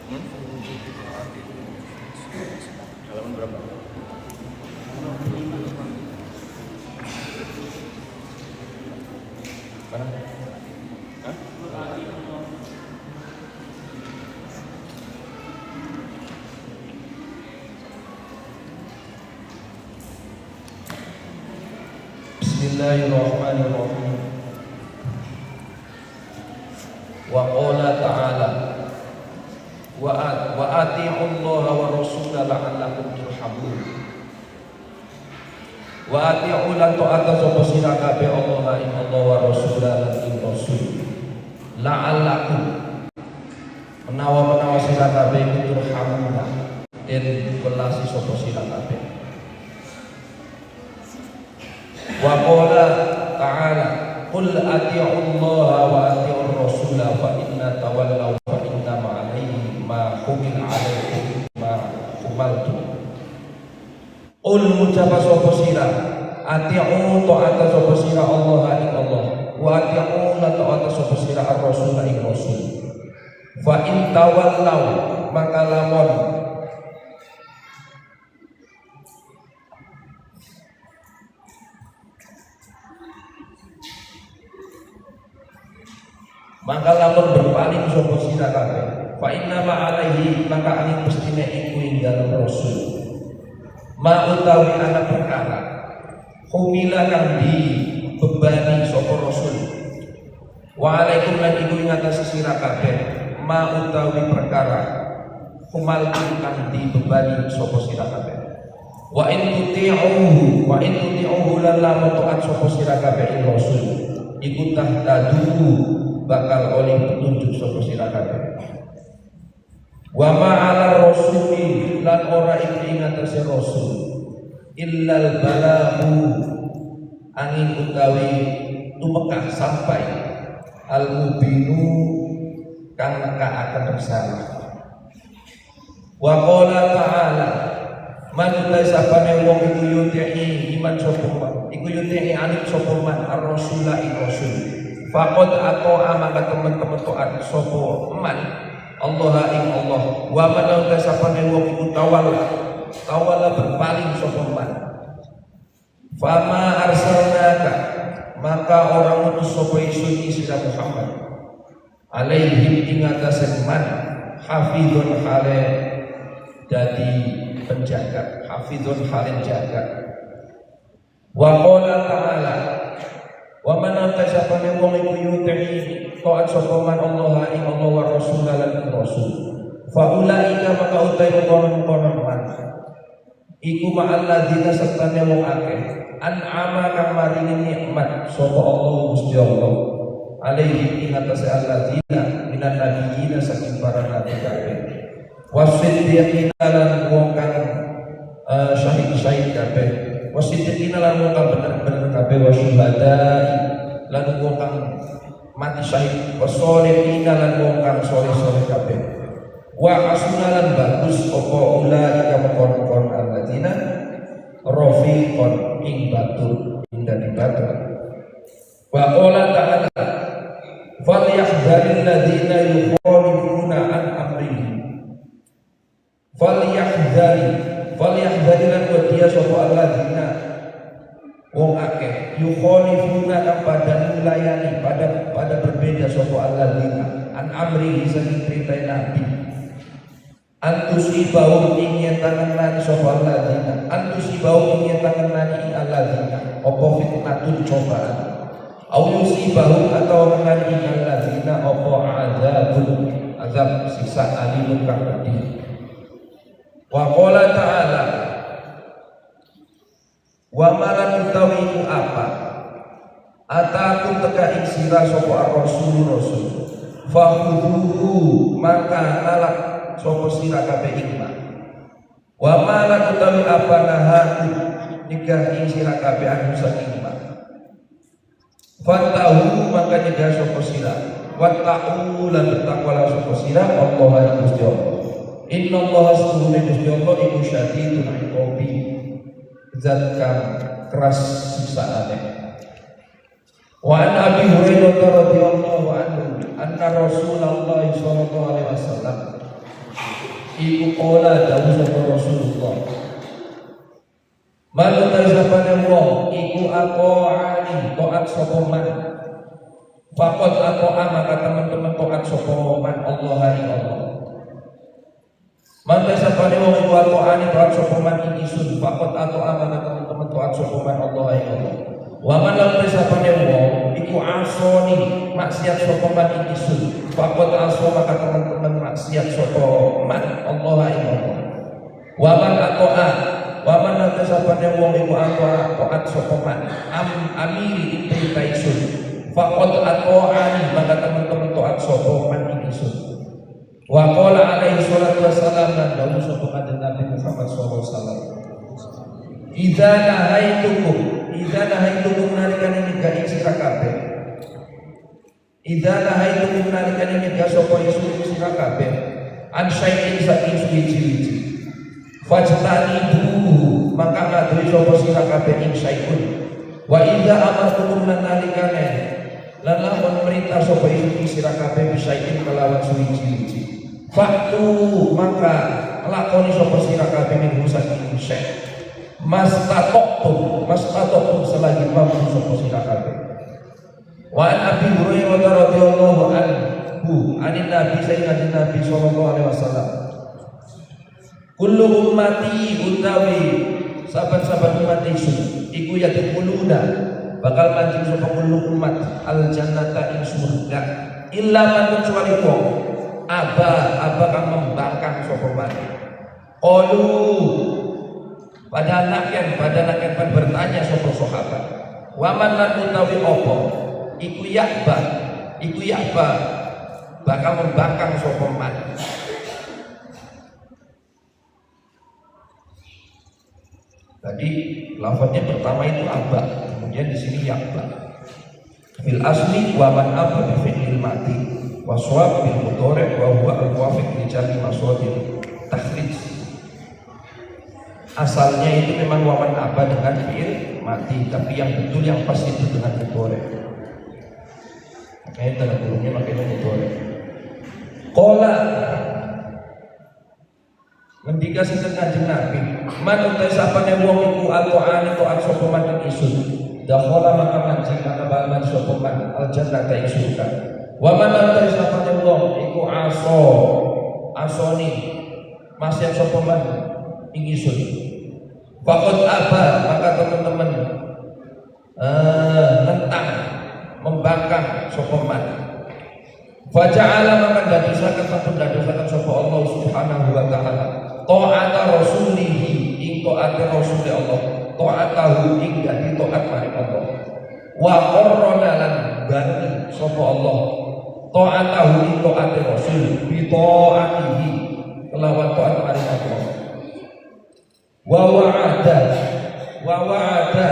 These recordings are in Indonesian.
Halaman berapa? Mana? Hah? Bismillahirrahmanirrahim. Wa qala ta'ala wa ati'u Allah wa rasulahu la'allakum turhamun. Wa ati'u lan ta'ata sapa sira kabeh Allah ing Allah wa rasulahu lan ing rasul la'allakum menawa sira kabeh turhamun den welasi sapa sira kabeh. Wa qala ta'ala qul ati'u Allah wa ati'u rasula fa inna tawallaw fa inna ma'alayhi ma humil 'alaikum ma humaltum. Qul mucapa sapa sira ati'u ta'ata sapa sira Allah ing Allah wa ati'u la ta'ata sapa sira ar-rasul ing rasul. Fa in tawallaw maka lamun berpaling sapa sira kabeh fa inna ma alaihi maka angin mestine iku ing dalem rasul ma utawi ana perkara humila kang dibebani sapa rasul wa alaikum lan iku ing atas sira kabeh ma utawi perkara humal kang dibebani sapa sira kabeh wa in tuti'uhu lan lamun taat sapa sira kabeh ing rasul iku tahtadu bakal oleh petunjuk sapa sira kabeh. Wa ma'ala rasuli lan ora iki ngatasi rasul illal balaghu angin utawi tumekah sampai al mubinu kang nekaaken risalah. Wa qala ta'ala man tasabane wong iku yuti'i iman sapa man iku yuti'i anit sapa man ar-rasula ing rasul faqad ato'a maka teman-teman taat sapa man Allah ing Allah wa man tasabane wong iku tawalla berpaling sapa man fama arsalnaka maka orang utus sapa isun sira Muhammad alaihim ing atase man hafizun hale dadi penjaga hafizun hale jaga wa qala ta'ala wa man antasabane wong iku yuti'i taat sapa man Allah ing Allah wa rasul lan rasul fa ulaika maka utai kono-kono man iku ma'alladzina sertane wong akeh an'ama kang maringi nikmat sapa Allah Gusti Allah alaihi ing atase alladzina minan nabiyina saking para nabi kabeh wasiddiqina lan wong kang syahid kabeh wasiddiqina lan wong kang bener-bener kabeh wasyuhada lan wong kang mati syahid wasolihina lan wong kang soleh-soleh kabeh wa hasuna lan bagus apa ulaika maqon alladzina rafiqon ing batur indah di batur wa qala ta'ala falyahdharil ladzina yukhalifuna an amrihi falyahdhari lan wadiya sapa alladzina wong akeh yukhalifuna kang pada melayani pada berbeda sapa alladzina an amrihi saking perintah nabi antusibahum ingin tangan sapa alladzina antusibahum ingin tangan alladzina apa fitnatun cobaan au yusibahum atau menani alladzina apa azab sisa alimun kang pedih. Wa qala ta'ala wa malan utawi apa ataku teka ing sira sapa rasul fakhudhuhu maka nalak sapa sira kabeh ikma wa malan utawi apa nahaku nikah ing sira kabeh anu saking ikma fatahu maka nyegah sapa sira wa ta'u lan bertakwalah sapa sira Allah ing Gusti Allah. Inna Allah setuhune Gusti Allah iku syadidul iqabi zat kang keras siksaane. Wa an Abi Hurairah radhiyallahu anhu anna Rasulullah sallallahu alaihi wasallam iku qala dawuh sapa Rasulullah. Man tasabane wong iku ato'ani taat sapa man. Faqad ato'a maka teman-teman taat sapa man Allah ing Allah. Man tasabane wong iku ato'ani taat sapa man ingsun. Faqad ato'a maka teman-teman taat sapa man Allah ing Allah. Wa man lam tasabane wong iku asoni maksiat sapa man ingsun. Faqad aso maka teman-teman maksiat sapa man Allah ing Allah. Wa man ato'a wa man tasabane wong iku taat sapa man amiri intaisun faqad ato'ani maka teman-teman taat sapa man ingsun. Wa qala alaihi salatu wassalam dan dawuh sapa kanjeng Nabi Muhammad sallallahu alaihi wasallam, idza nahaitukum nalikane nyegah ing sira kabeh, idza nahaitukum nalikane nyegah sapa ing sira kabeh an syai'in saking suci-suci fajtanibuhu maka ngadui sapa sira kabeh ing syai'un. Wa idza amartukum nalikane lan lamun perintah sapa ing sira kabeh bisain kelawan suci-suci faktu maka lakoni sapa sira kabeh ing saking syai' mastatoktum selagi mampu sapa sira kabeh. Wa an Abi Hurairah radhiyallahu anhu anin Nabi sayyidina Nabi sallallahu alaihi wasallam, kullu ummati utawi sahabat-sahabat umat Yesus iku yadkhuluna bakal mancing sapa kullu umat al jannata ing surga illa man kecuali wong aba kang membangkang sapa man. Qalu pada naken bertanya sapa sahabat, wa man lan utawi apa iku ya'ba bakal membangkang sapa man. Tadi lafadznya pertama itu abah, kemudian di sini ya'ba. Fil asli wa man abah bi fi'il mati wa shawab bil mudhari wa huwa al-muwafiq li jami' masadir takhrij. Asalnya itu memang wa man abah dengan fi'il mati, tapi yang betul yang pas itu dengan mudhari. Makanya tanda kurungnya makanya mudhari. Qala ngendika sinten Kanjeng Nabi, man utai sapane wong iku ato'ani ta'at sapa man isun dakhala maka mancing maka balan sapa man al jannata ing surga. Wa man utai sapane wong iku asoni maksiat sapa man ing isun faqad aba maka teman-teman nentang membangkang sapa man. Faja'ala maka dadosaken sapa Allah Subhanahu wa taala ta'ata rasulihi ing ta'ate rasul Allah, ta'atahu ing dadi ta'at maring Allah. Wa qarrana lan bareng sapa Allah ta'atahu ing ta'ate rasul bi ta'atihi kelawan ta'at maring Allah. Wa wa'ada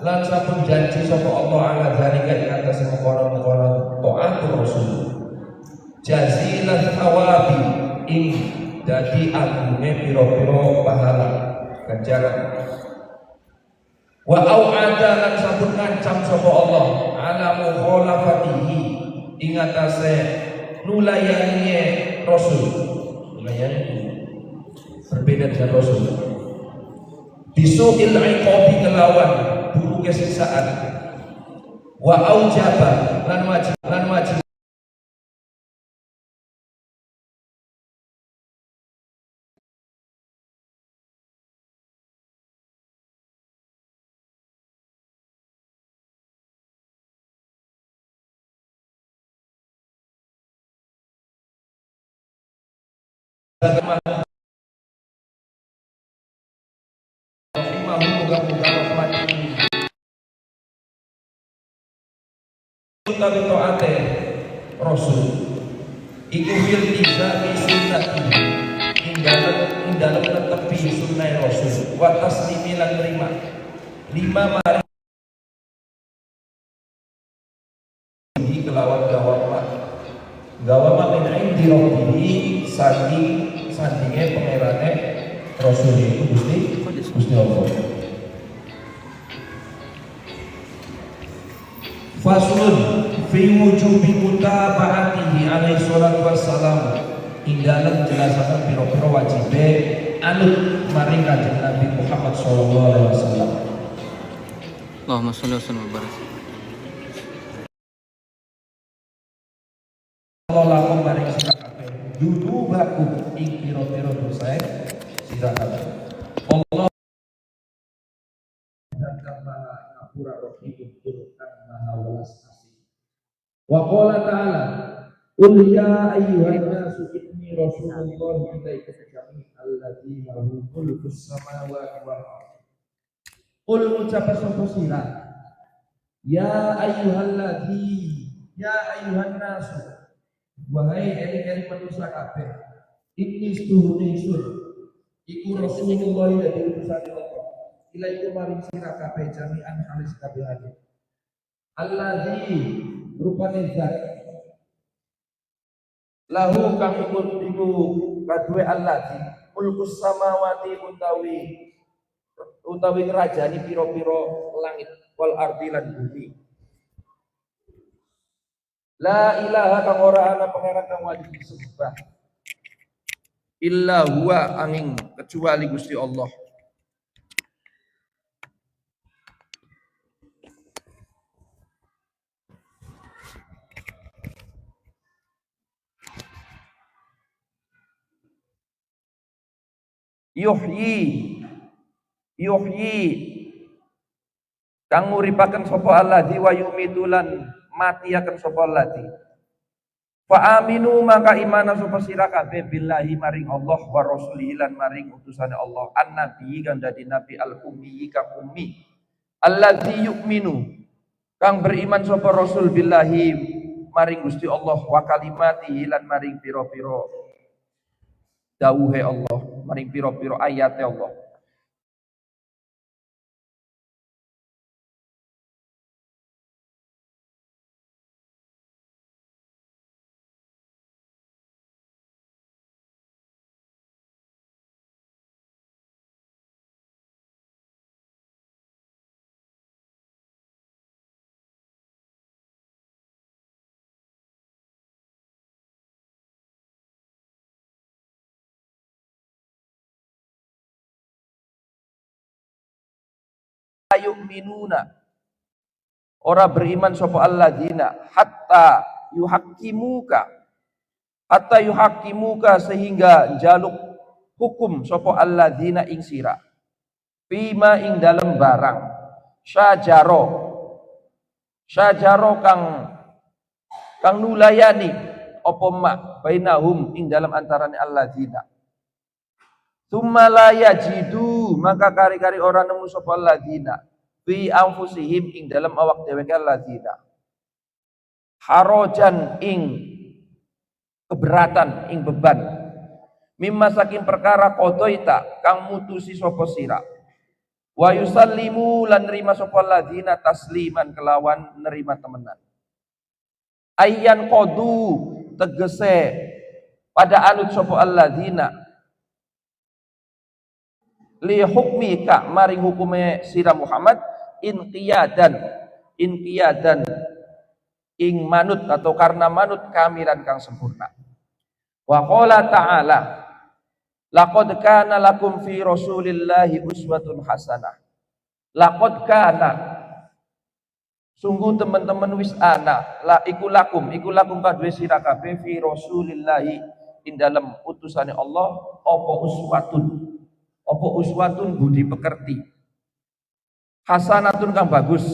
lan sampun janji sapa Allah ala zalika ing atase mengkono-mengkono ta'atul rasul jazilan thawabi ing dadi agunge pira-pira pahala ganjaran. Wa au'ada lan sampun ngancam sapa Allah ala mukhalafatihi ing atase nulayani rasul, nulayani berbeda dengan rasul bisu'il iqabi kelawan buruk siksaan. Wa aujaba lan wajib utawi taate rasul iku fil tiza sunnati ing dalem netepi sunnah rasul wa taslimi lan lima mari kelawan gawama min indi rabbihi sandinge pangerane rasul itu Gusti Allah. Faslun fi wujubi mutaba'atihi alaihi salatu wassalam ing dalem jelasaken pira-pira wajibe anut maring Kanjeng Nabi Muhammad sallallahu alaihi wasallam. Allahumma sholli wa sallim wa barik. Allah lakum maring sira kabeh dunubakum ing pira-pira dosa sira kabeh. Allah dan maha ngapura rahim turkan maha welas asih. Wa qala ta'ala qul ya ayyuhan nasu inni rasulullah ilaikum jami'an alladzi lahu mulkus samawati wal ardh. Qul ngucap sapa sira ya ayyuhan nasu wahai eling-eling manusia kabeh inni setuhune ingsun iku rasulullah dari utusan Allah ilaikum maring sira kabeh jami'an halis kabehane alladzi rupane zat lahu kang iku kadue alladzi mulkus samawati utawi kerajaan piro-piro langit wal ardi lan bumi. La ilaha kang ora ana pangeran kang wajib disembah illa huwa angin kecuali Gusti Allah. Yuhyi kang nguripaken sapa alladzi wa yumitulan matiaken sapa alladzi fa aminu maka imana sapa sira kabeh billahi maring Allah wa rasulihi lan maring utusane Allah annabi kang dadi nabi al ummi kang ummi alladzi yu'minu kang beriman sapa rasul billahi maring Gusti Allah wa kalimatihi lan maring pira-pira dawuhe Allah maring pira-pira ayate Allah. Yu'minuna ora beriman sapa alladzina hatta yuhaqqimuka sehingga njaluk hukum sapa alladzina ing sira fima ing dalem barang syajaro kang nulayani apa mak bainahum ing dalem antarane alladzina tsumma la yajidu maka kari-kari ora nemu sapa alladzina fi anfusihim ing dalam awak dheweke alladzina harajan ing keberatan ing beban mimma saking perkara qadaita kang mutusi sapa sira wa yusallimu lan nerima sapa alladzina tasliman kelawan nerima temenan ayyan qadu tegese pada anut sapa alladzina li hukmika maring hukume sira Muhammad inqiyadan ing manut atau karena manut kamilan kang sempurna. Wa qala ta'ala laqad kana lakum fi rasulillahi uswatun hasanah. Laqad kana sungguh teman-teman wis ana iku lakum kadue sira kabeh fi rasulillahi ing dalem utusane Allah apa uswatun budi pekerti hasanatun kang bagus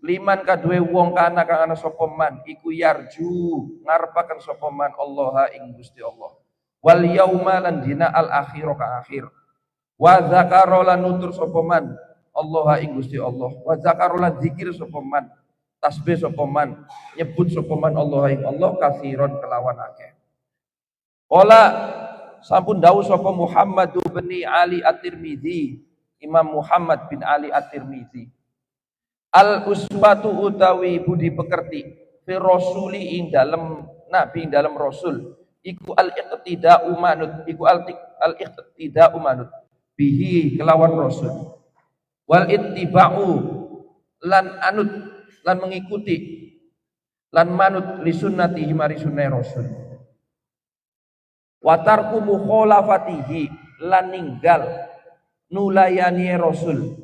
liman kadue wong kana kang ana sapa man iku yarju ngarepaken sapa man Allah ing Gusti Allah wal yauma lan dina al akhir ka akhir wa zakara lan nutur sapa man Allah ing Gusti Allah wa zakara lan zikir sapa man tasbih sapa man nyebut sapa man Allah ing Allah katsiron kelawan akeh qala sampun dawuh sapa Muhammad bin Ali At-Tirmidzi Imam Muhammad bin Ali At-Tirmidzi al uswatu utawi budi pekerti fi rasuli ing dalem nabi ing dalem rasul iku al iqtida'u manut bihi kelawan rasul wal ittiba'u lan anut lan mengikuti lan manut li sunnatihi mari sunnah rasul wa tarku mukhalafatihi lan ninggal nulayani rasul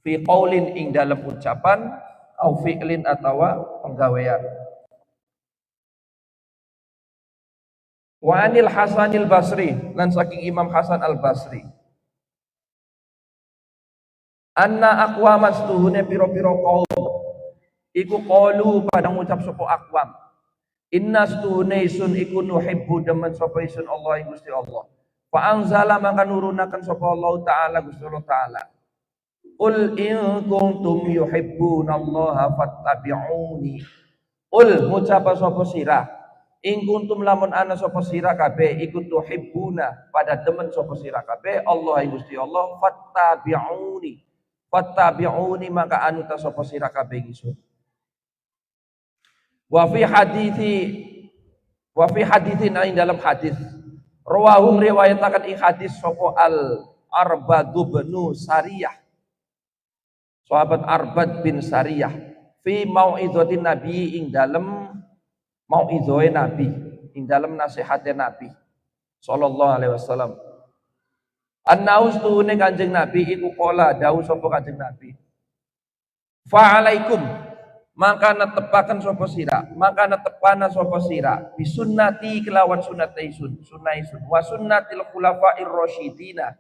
fi qaulin ing dalam ucapan au fi'lin atawa penggawean. Wa anil Hasanil Basri lan saking Imam Hasan Al Basri anna aqwaman setuhune piro-piro kaum iku qalu pada ngucap sapa aqwam inna setuhune isun iku nuhibbu demen sapa isun Allah Gusti Allah fa anzala maka nurunaken sapa Allah taala Gusti Allah taala ul in kuntum yuhibbunallaha fattabi'uni ul ngucap sapa sira in kuntum lamun ana sapa sira kabeh iku tuhibbuna pada demen sapa sira kabeh Allah Gusti Allah fattabi'uni maka anu ta sapa sira kabeh ingsun wa fi haditsin ing dalam hadis rawahum riwayatakan ing hadis sapa al Arbad bin Sariyah sahabat Arbad bin Sariyah fi mau'izatin nabi ing dalam mau'izoe nabi ing dalam nasihatnya nabi sallallahu alaihi wasallam annaus tuhune kanjeng nabi iku qala dawuh sapa kanjeng nabi fa alaikum maka netepaken sapa sira maka netepana sapa sira bisunnati kelawan sunnataisun sunaisun wa sunnatil khulafair rasyidina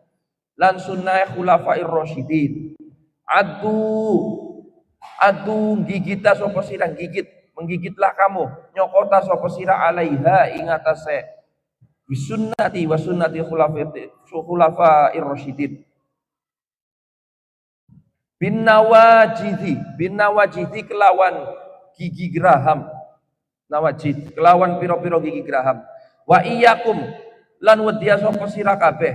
lan sunnah khulafair rasyidin adu gigita sapa sira menggigitlah kamu nyokota sapa sira alaiha ing atase bisunnati wa sunnati khulafa'ir rasyidin bin nawajidhi kelawan gigi geraham nawajid kelawan piro-piro gigi geraham wa iyyakum lan wedya sapa sira kabeh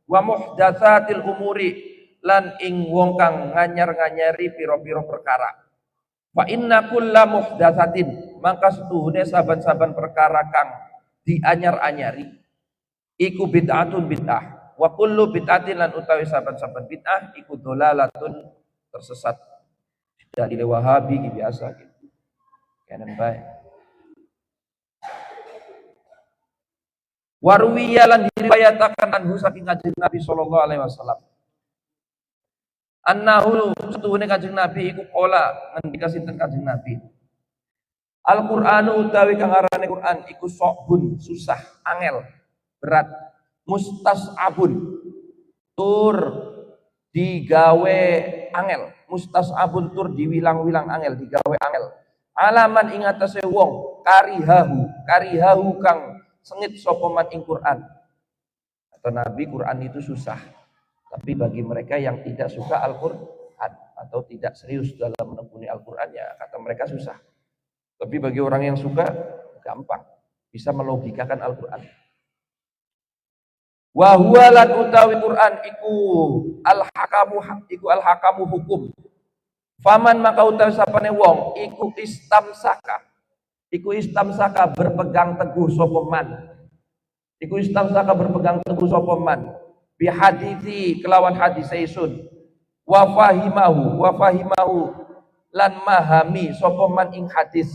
wa muhdatsatil umuri lan ing wong kang nganyar-nganyari piro-piro perkara fa inna kulla muhdatsatin maka setuhune saban-saban perkara kang dianyar-anyari iku bid'atun bid'ah wa kullu bid'atin lan utawi saban-saban bid'ah iku dolalatun tersesat dari Wahabi biasa gitu kanan bae warwiya lan diriwayataken anhu saking kanjeng Nabi sallallahu alaihi wasallam annahu setuhune kanjeng Nabi iku qala ngendika sinten kanjeng Nabi Al-Qur'anu utawi kang arane Qur'an iku sokbun susah, angel, berat, mustas'abun tur digawe angel, mustas'abun tur diwilang-wilang angel, digawe angel. Alaman ing atase wong karihahu kang sengit sapa man ing Qur'an. Atau Nabi Qur'an itu susah. Tapi bagi mereka yang tidak suka Al-Qur'an atau tidak serius dalam menekuni Al-Qur'an ya kata mereka susah. Tapi bagi orang yang suka gampang, bisa melogikakan Al-Qur'an. Wa huwa lan utawi Qur'an iku al-hakamu hukum. Faman maka utawi sapane wong iku istamsaka berpegang teguh sapa man. Iku istamsaka berpegang teguh sapa man bi hadithi kelawan hadis isun wa fahimahu lan mahami sapa man ing hadis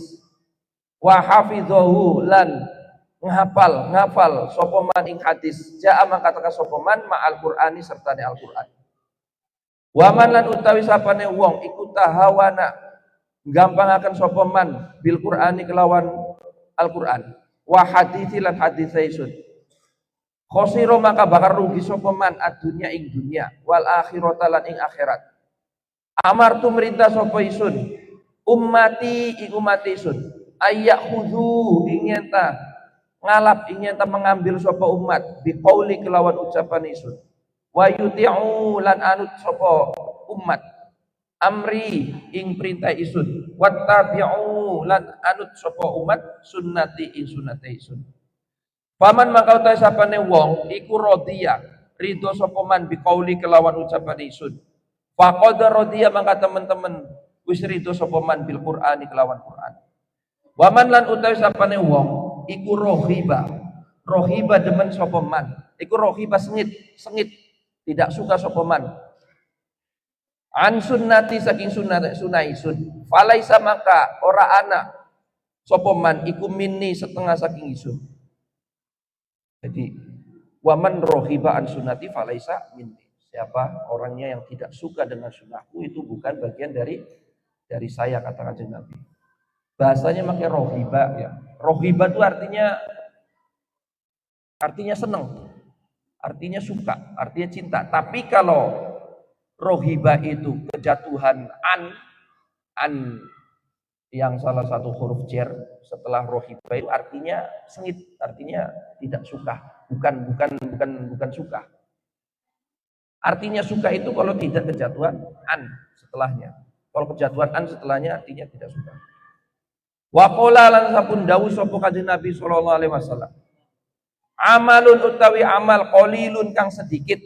wa hafizahu lan ngafal sapa man ing hadis jaa maka teka sapa man ma'al qur'ani sertane Al-Qur'an wa man lan utawi sapane wong iku tahawana gampangaken sapa man bil qur'ani kelawan Al-Qur'an wa hadithi lan hadis isun khosiro maka bakal rugi sapa man adunya ing dunya wal akhirata lan ing akhirat amartu merintah sapa isun ummati ing umat isun ayak khudu ingin ta mengambil sapa umat biqauli kelawan ucapan isun wa yuti'u lan anut sapa umat amri ing perintah isun wattabi'u lan anut sapa umat sunnati ing sunnate isun paman maka utahe sapane wong iku radiya ridho sapa man biqauli kelawan ucapan isun faqad radiya maka teman-teman wis ridho sapa man bil Qur'ani kelawan Qur'an. Wa man lan utawi sapane wong iku rohiba demen sapa man. Iku rohiba sengit tidak suka sapa man. An sunnati saking sunaisun. Falaisa maka ora ana sapa man iku minni setengah saking isun. Jadi waman rohiba an sunnati falaisa minni. Siapa orangnya yang tidak suka dengan sunnahku itu bukan bagian dari saya, kata Kanjeng Nabi. Bahasanya pakai rohiba ya. Rohiba itu artinya senang, artinya suka, artinya cinta. Tapi kalau rohiba itu kejatuhan an yang salah satu huruf jar setelah rohiba itu artinya sengit, artinya tidak suka, bukan suka. Artinya suka itu kalau tidak kejatuhan an setelahnya. Kalau kejatuhan an setelahnya artinya tidak suka. Wa qala lan sapun dawuh sapa Kanjeng Nabi sallallahu alaihi wasallam. Amalun utawi amal qalilun kang sedikit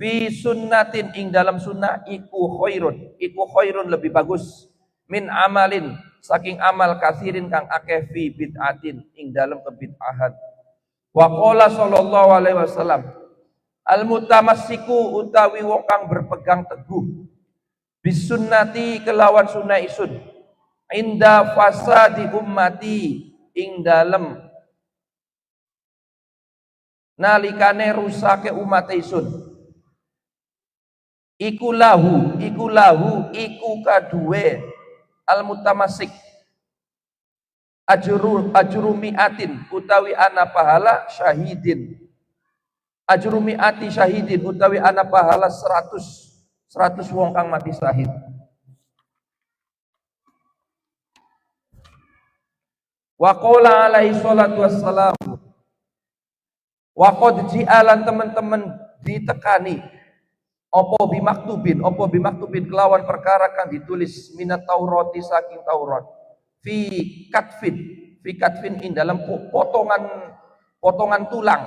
fi sunnatin ing dalam sunnah iku khairun lebih bagus min amalin saking amal kasirin kang akeh fi bid'atin ing dalam kebid'ahan. Wa qala sallallahu alaihi wasallam al mutamassiku utawi wong kang berpegang teguh bis sunnati kelawan sunnah isun inda fasadi ummati ing dalem nalikane rusake umat isun iku kaduwe al mutamassik ajru mi'atin utawi ana pahala syahidin ajru mi'ati syahidin utawi ana pahala 100 wong kang mati syahid. Wa qala alaihi salatu wassalam wa qad ji'alan teman-teman ditekani apa bimaktubin kelawan perkara kang ditulis minat Taurati saking Taurat fi katfin ing dalam potongan tulang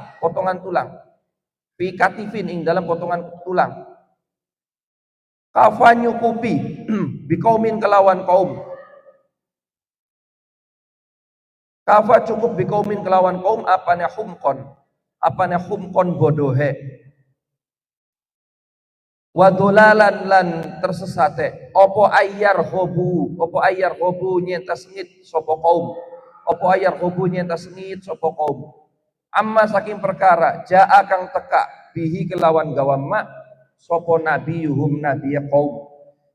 fi katifin ing dalam potongan tulang kafanyu kupi bikaumin kelawan kaum kafa cukup bikaumin kelawan kaum apane humkon bodohe wadolalan lan tersesate opo ayyar hobu nyenta sengit sopo kaum amma saking perkara jaa kang teka bihi kelawan gawama sopo nabiyuhum nabiya kaum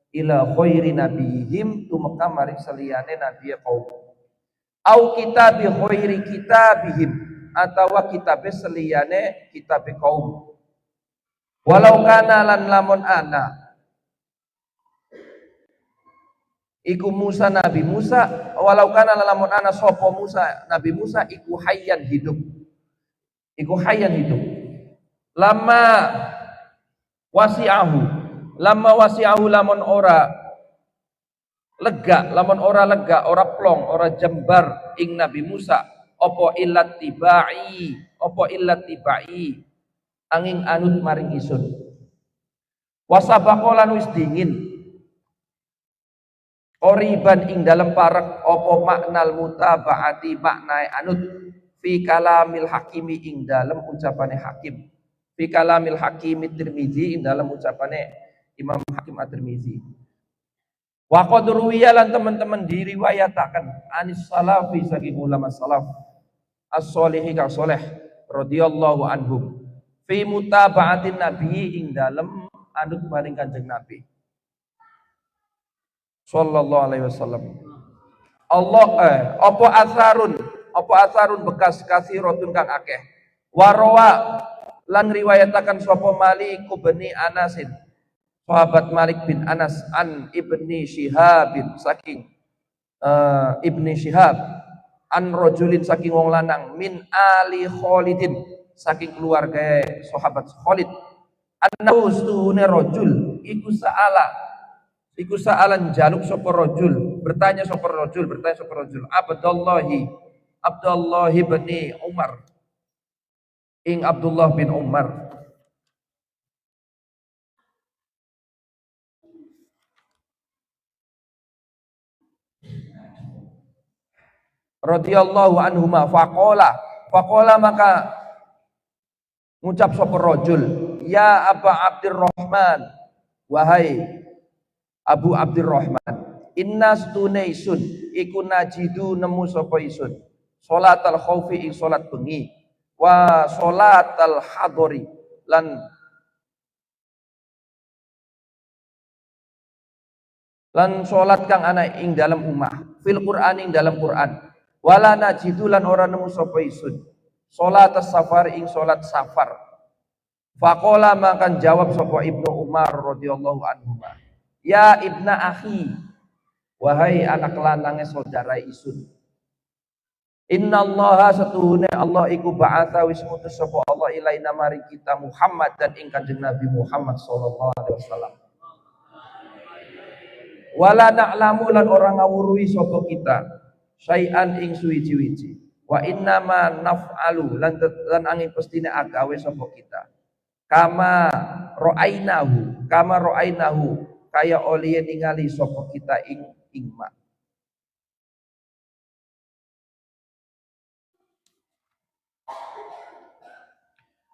ila khairi nabihim tumeka maring seliyane nabiya kaum au kitabi khairi kitabihim atawa kitabe seliyane kitabe kaum walau kana lan lamun ana iku Musa Nabi Musa walau kana lan lamun ana sapa Musa Nabi Musa iku hayyan hidup lama wasi'ahu lamun ora lega ora plong ora jembar ing Nabi Musa opo illat tibai angin anut maring isun wasabaqolan wis dingin qoriban ing dalam parek opo maknal mutabaati maknae anut fi kalamil hakimi ing dalam ucapane hakim fi kalamil hakimi Tirmizi ing dalam ucapane Imam Hakim At-Tirmizi. Wa qad ruwiya lan teman-teman diriwayataken anis salafi saking ulama salaf as-sholihi kang saleh radhiyallahu anhum fi mutaba'atin nabi ing dalem anut maring Kanjeng Nabi sallallahu alaihi wasallam. Apa asarun bekas kasirotun kang akeh warawa lan riwayataken sapa Malik bin Anasin sahabat Malik bin Anas an ibni Syihabin saking ibni Syihab an rajulin saking wong lanang min ali Khalidin saking keluarga sahabat Khalid annahu stuhune rajul iku sa'alan jaluk sapa rajul bertanya sapa rajul Abdullah bin Umar ing Abdullah bin Umar radhiyallahu anhuma faqala maka ngucap sapa rajul ya Aba Abdurrahman wahai Abu Abdurrahman inna stunaisun iku najidu nemu sapa isun salatal khaufi ing salat bengi wa sholatal hadori lan sholat kang ana ing dalam umah fil Qur'an ing dalam Qur'an wala najidu lan ora nemu sapa isun sholat safar ing sholat safar. Faqala makan jawab sapa Ibnu Umar radhiyallahu anhu, ya ibna akhi, wahai anak lanange saudara isun, innallaha satuhune Allah iku ba'atha wis ngutus sapa Allah ilaina mari kita Muhammad dan ing Kanjeng Nabi Muhammad sallallahu alaihi wasallam. Wala na'lamu lan ora ngawruhi sapa kita syai'an ing suwiji-wiji. Wa inna ma naf'alu lan angin pestine agawe sapa kita. Kama ro'ainahu kaya oleh ningali sapa kita ing ma.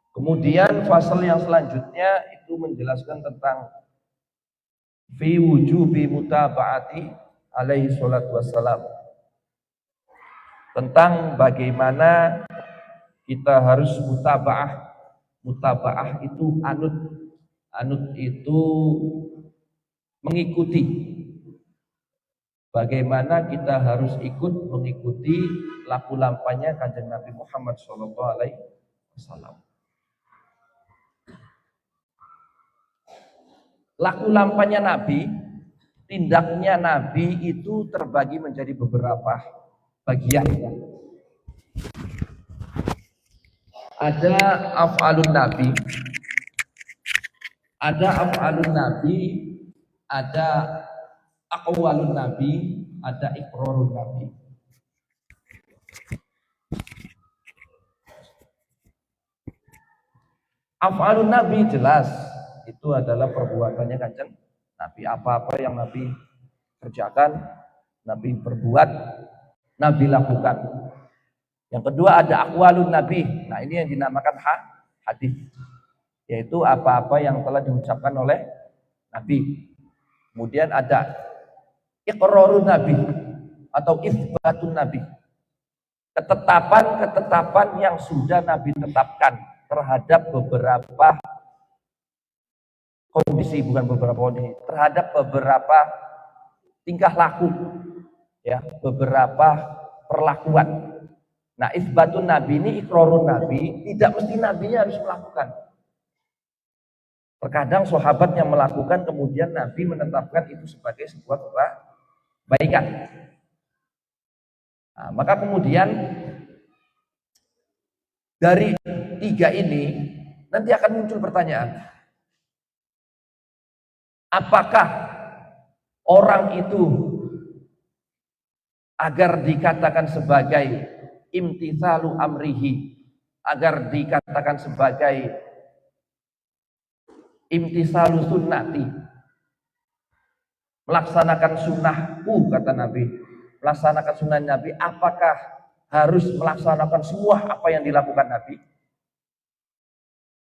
Kemudian fasal yang selanjutnya itu menjelaskan tentang fi wujubi mutaba'ati alaihi salatu wassalam, tentang bagaimana kita harus mutaba'ah. Mutaba'ah itu anut itu mengikuti. Bagaimana kita harus ikut mengikuti laku lampanya Kanjeng Nabi Muhammad sallallahu alaihi wasallam. Laku lampanya Nabi, tindaknya Nabi itu terbagi menjadi beberapa bagian. Ada af'alun Nabi, ada aqwalun Nabi, ada iqrarun Nabi. Af'alun Nabi jelas itu adalah perbuatannya Kanjeng Nabi, apa-apa yang Nabi kerjakan, Nabi perbuat, Nabi lakukan. Yang kedua ada aqwalun Nabi. Nah, ini yang dinamakan hadis, yaitu apa-apa yang telah diucapkan oleh Nabi. Kemudian ada iqrarun Nabi atau itsbatun Nabi. Ketetapan yang sudah Nabi tetapkan terhadap beberapa kondisi, terhadap beberapa tingkah laku, ya, beberapa perlakuan. Nah, isbatun Nabi ini, iqrarun Nabi, tidak mesti Nabinya harus melakukan. Terkadang sahabat yang melakukan, kemudian Nabi menetapkan itu sebagai sebuah kebaikan. Nah, maka kemudian dari tiga ini nanti akan muncul pertanyaan, apakah orang itu agar dikatakan sebagai imtithalu amrihi, agar dikatakan sebagai imtithalu sunnati, melaksanakan sunnahku, kata Nabi, melaksanakan sunnah Nabi, apakah harus melaksanakan semua apa yang dilakukan Nabi?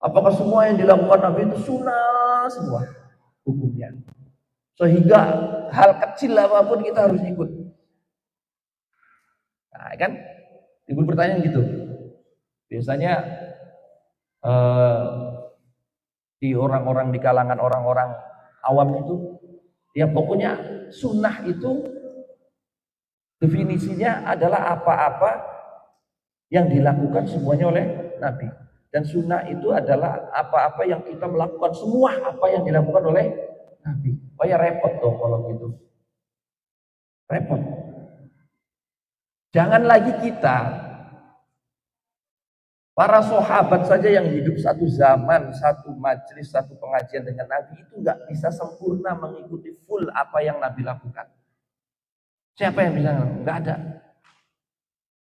Apakah semua yang dilakukan Nabi itu sunnah semua hukumnya, sehingga hal kecil apapun kita harus ikut? Nah, kan timbul pertanyaan gitu. Biasanya di orang-orang, di kalangan orang-orang awam itu, ya pokoknya sunnah itu definisinya adalah apa-apa yang dilakukan semuanya oleh Nabi. Dan sunnah itu adalah apa-apa yang kita melakukan semua apa yang dilakukan oleh Nabi. Oh ya, repot dong kalau gitu. Repot. Jangan lagi kita, para sahabat saja yang hidup satu zaman, satu majelis, satu pengajian dengan Nabi itu nggak bisa sempurna mengikuti full apa yang Nabi lakukan. Siapa yang bisa? Nggak ada.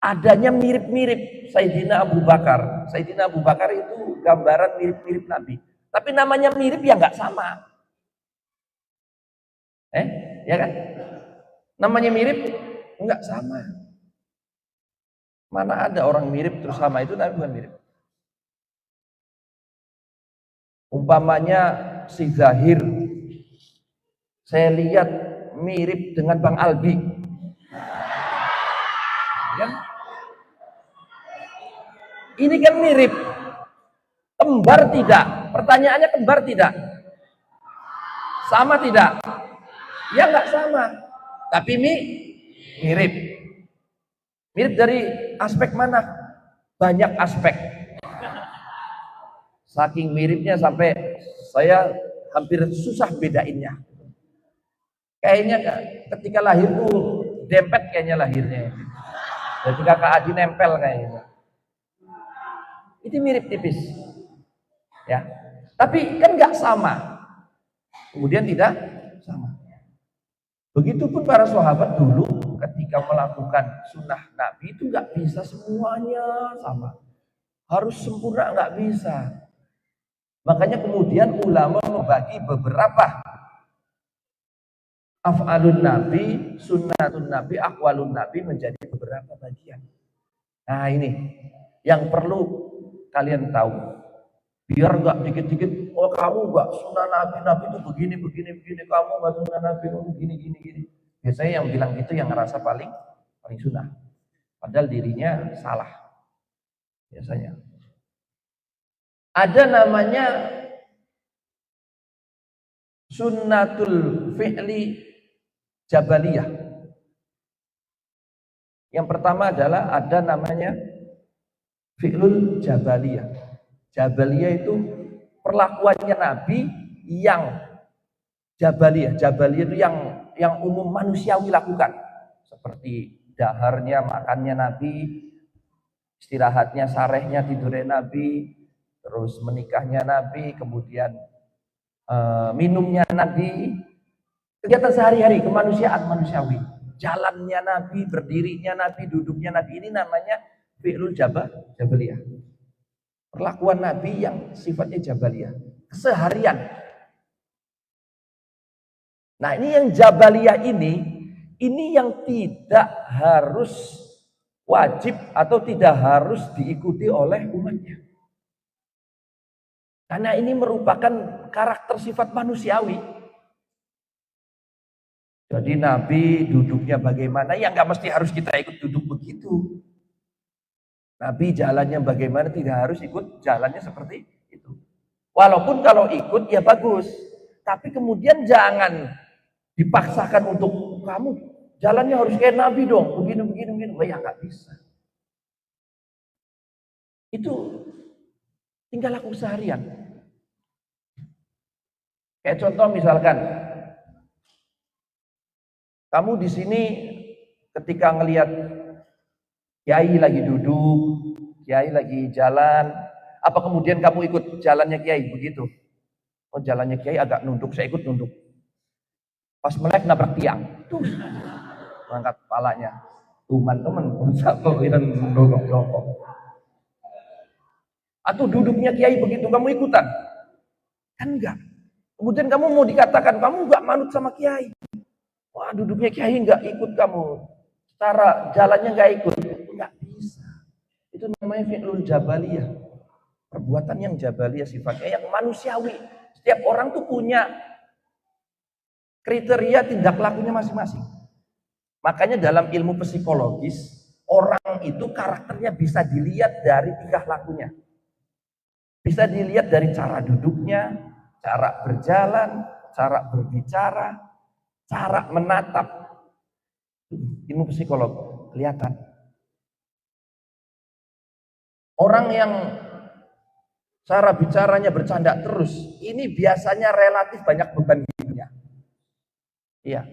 Adanya mirip-mirip Sayyidina Abu Bakar. Sayyidina Abu Bakar itu gambaran mirip-mirip Nabi. Tapi namanya mirip ya nggak sama. Ya kan? Namanya mirip nggak sama. Mana ada orang mirip terus sama, itu Nabi bukan mirip. Umpamanya si Zahir, saya lihat mirip dengan Bang Albi, kan? Ini kan mirip. Kembar tidak? Pertanyaannya kembar tidak? Sama tidak? Ya nggak sama. Tapi mirip. Mirip dari aspek mana? Banyak aspek. Saking miripnya sampai saya hampir susah bedainnya. Kayaknya ketika lahir tuh dempet kayaknya lahirnya. Ketika Kak Adi nempel kayaknya. Itu mirip tipis. Ya. Tapi kan nggak sama. Kemudian tidak sama. Begitupun para sahabat dulu ketika melakukan sunnah Nabi itu nggak bisa semuanya sama. Harus sempurna, nggak bisa. Makanya kemudian ulama membagi beberapa af'alun Nabi, sunnatun Nabi, aqwalun Nabi menjadi beberapa bagian. Nah ini yang perlu kalian tahu. Biar nggak dikit-dikit, oh kamu nggak sunnah Nabi, Nabi itu begini, kamu nggak sunnah Nabi, gini. Biasanya yang bilang gitu yang ngerasa paling sunnah. Padahal dirinya salah. Biasanya. Ada namanya sunnatul fi'li jabaliyah. Yang pertama adalah ada namanya fi'lul jabaliyah. Jabaliyah itu perlakuannya Nabi yang jabaliyah. Jabaliyah itu yang umum manusiawi lakukan. Seperti daharnya, makannya Nabi, istirahatnya, sarehnya, tidurnya Nabi, terus menikahnya Nabi, kemudian minumnya Nabi, kegiatan sehari-hari, kemanusiaan manusiawi, jalannya Nabi, berdirinya Nabi, duduknya Nabi, ini namanya fi'lul jabaliyah. Perlakuan Nabi yang sifatnya jabaliyah, keseharian. Nah ini yang jabaliyah ini yang tidak harus wajib atau tidak harus diikuti oleh umatnya. Karena ini merupakan karakter sifat manusiawi. Jadi Nabi duduknya bagaimana, ya nggak mesti harus kita ikut duduk begitu. Nabi jalannya bagaimana, tidak harus ikut jalannya seperti itu. Walaupun kalau ikut ya bagus. Tapi kemudian jangan dipaksakan untuk kamu jalannya harus kayak Nabi dong, begini. Wah ya nggak bisa. Itu tinggal laku seharian. Kayak contoh misalkan, kamu di sini ketika ngelihat kiai lagi duduk, kiai lagi jalan, apa kemudian kamu ikut jalannya kiai begitu? Oh jalannya kiai agak nunduk, saya ikut nunduk. Pas melek nabrak tiang, tuh angkat kepalanya. Teman-teman, atau duduknya kiai begitu kamu ikutan? Kan enggak. Kemudian kamu mau dikatakan kamu enggak manut sama kiai. Wah duduknya kiai enggak ikut kamu. Cara jalannya enggak ikut. Enggak bisa. Itu namanya fi'lul jabaliyah. Perbuatan yang jabaliyah sifatnya yang manusiawi. Setiap orang tuh punya kriteria tindak lakunya masing-masing. Makanya dalam ilmu psikologis, orang itu karakternya bisa dilihat dari tingkah lakunya. Bisa dilihat dari cara duduknya, cara berjalan, cara berbicara, cara menatap. Ilmu psikolog kelihatan. Orang yang cara bicaranya bercanda terus, ini biasanya relatif banyak beban hidupnya. Iya.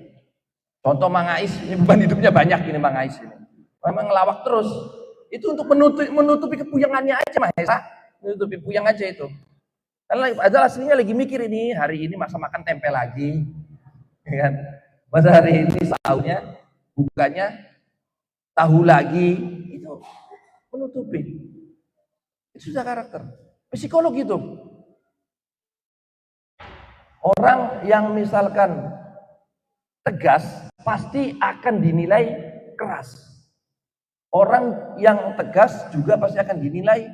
Contoh Mang Ais, ini beban hidupnya banyak ini Mang Ais ini. Memang ngelawak terus. Itu untuk menutupi kepuyangannya aja Mas Esa. Menutupi puyang aja itu. Karena ada aslinya lagi mikir ini, hari ini masa makan tempe lagi. Ya kan? Masa hari ini sahurnya, bukanya tahu lagi. Itu menutupi. Itu sudah karakter. Psikolog itu. Orang yang misalkan tegas pasti akan dinilai keras. Orang yang tegas juga pasti akan dinilai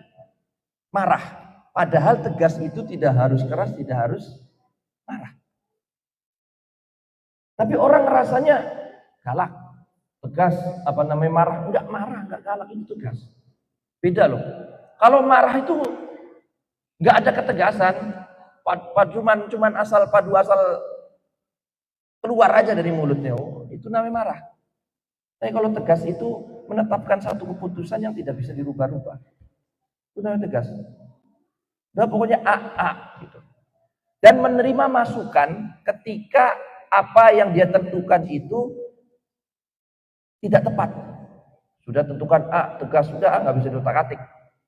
marah. Padahal tegas itu tidak harus keras, tidak harus marah. Tapi orang rasanya galak, tegas, marah, enggak galak, itu tegas. Beda loh. Kalau marah itu nggak ada ketegasan, cuman asal keluar aja dari mulutnya. Oh, itu namanya marah. Tapi kalau tegas itu menetapkan satu keputusan yang tidak bisa dirubah-rubah. Itu namanya tegas. Nah, pokoknya A gitu. Dan menerima masukan ketika apa yang dia tentukan itu tidak tepat. Sudah tentukan A, tegas sudah A, nggak bisa diotak-atik.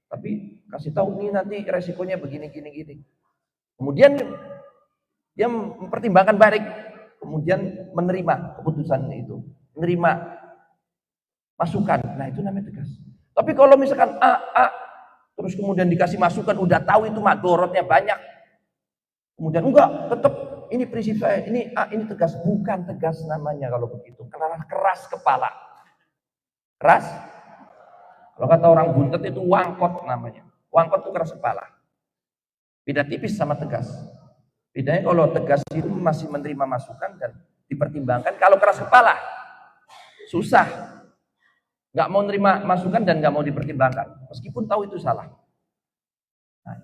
Tapi kasih tahu ini nanti resikonya begini gini. Kemudian dia mempertimbangkan balik, kemudian menerima keputusan itu, menerima masukan. Nah, itu namanya tegas. Tapi kalau misalkan A terus kemudian dikasih masukan, udah tahu itu madorotnya banyak, kemudian enggak, tetap ini prinsip saya, ini ini tegas. Bukan tegas namanya kalau begitu, karena keras kepala. Keras. Kalau kata orang buntet itu wangkot namanya. Wangkot itu keras kepala. Beda tipis sama tegas. Bedanya kalau tegas itu masih menerima masukan dan dipertimbangkan. Kalau keras kepala, susah. Nggak mau nerima masukan dan nggak mau dipertimbangkan. Meskipun tahu itu salah. Nah,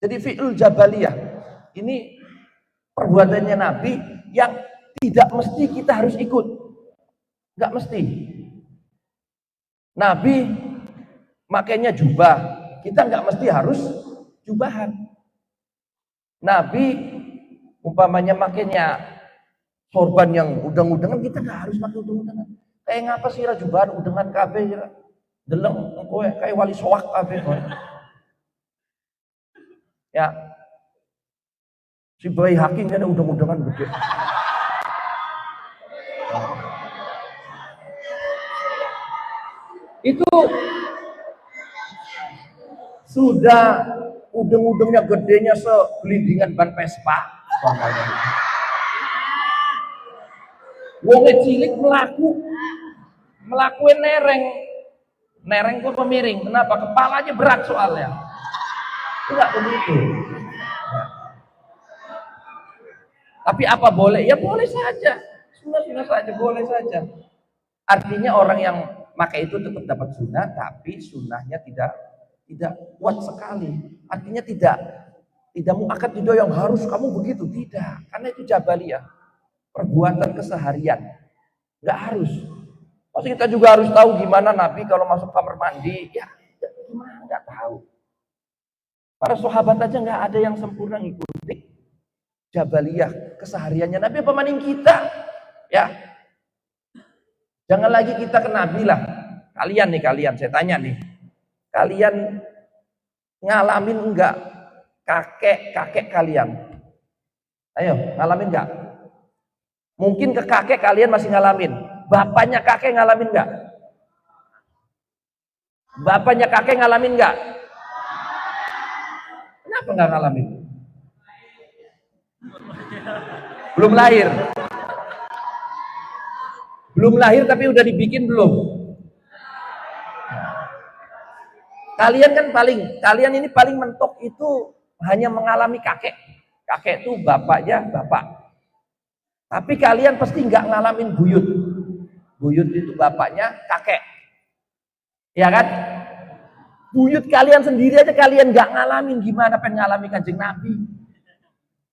jadi fi'ul jabaliyah. Ini perbuatannya Nabi yang tidak mesti kita harus ikut. Nggak mesti. Nabi makainya jubah, kita nggak mesti harus jubahan. Nabi umpamanya makainya sorban yang udang-udangan, kita nggak harus pakai udang-udangan. Kayak ngapa sih jubahan udangan kabeh deleng kowe kayak wali soak kabeh kowe. Ya. Si bayi hakim kan udang-udangan gede. Itu sudah udeng-udengnya gedenya segelindingan ban Vespa. Wonge cilik melakuin nereng pun pemiring. Kenapa? Kepalanya berat soalnya. Enggak begitu. Ya. Tapi apa boleh? Ya boleh saja. Sunnah saja, boleh saja. Artinya orang yang maka itu tetap dapat sunnah, tapi sunnahnya tidak kuat sekali. Artinya tidak muakkad yang harus kamu begitu, tidak. Karena itu jabaliyah, perbuatan keseharian. Nggak harus. Pasti kita juga harus tahu gimana Nabi kalau masuk kamar mandi. Ya gimana? Nggak tahu. Para sahabat aja nggak ada yang sempurna ngikuti jabaliyah kesehariannya Nabi apa maning kita. Ya. Jangan lagi kita ke Nabi lah. Kalian, saya tanya nih. Kalian ngalamin enggak kakek kalian? Ayo, ngalamin enggak? Mungkin ke kakek kalian masih ngalamin. Bapaknya kakek ngalamin enggak? Bapaknya kakek ngalamin enggak? Kenapa enggak ngalamin? Belum lahir. Belum lahir tapi udah dibikin belum? Kalian ini paling mentok itu hanya mengalami kakek. Kakek itu bapaknya bapak. Tapi kalian pasti nggak ngalamin buyut. Buyut itu bapaknya kakek. Ya kan? Buyut kalian sendiri aja kalian nggak ngalamin, gimana pengen ngalami Kanjeng Nabi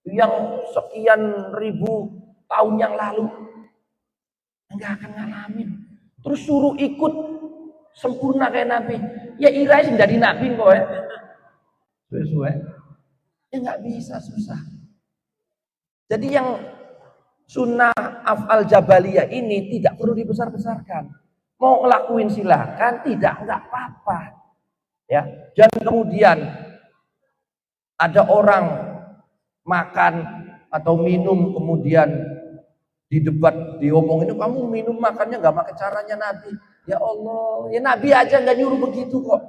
yang sekian ribu tahun yang lalu. Nggak akan ngalamin. Terus suruh ikut sempurna kayak Nabi. Ya irai sih jadi Nabi kok ya. Sesuai. Ya nggak bisa, susah. Jadi yang sunnah af'al jabaliyah ini tidak perlu dibesar-besarkan. Mau ngelakuin silakan, tidak nggak apa-apa. Ya, jangan kemudian ada orang makan atau minum kemudian di debat diomongin, kamu minum makannya nggak pakai caranya Nabi. Ya Allah, ya Nabi aja nggak nyuruh begitu kok.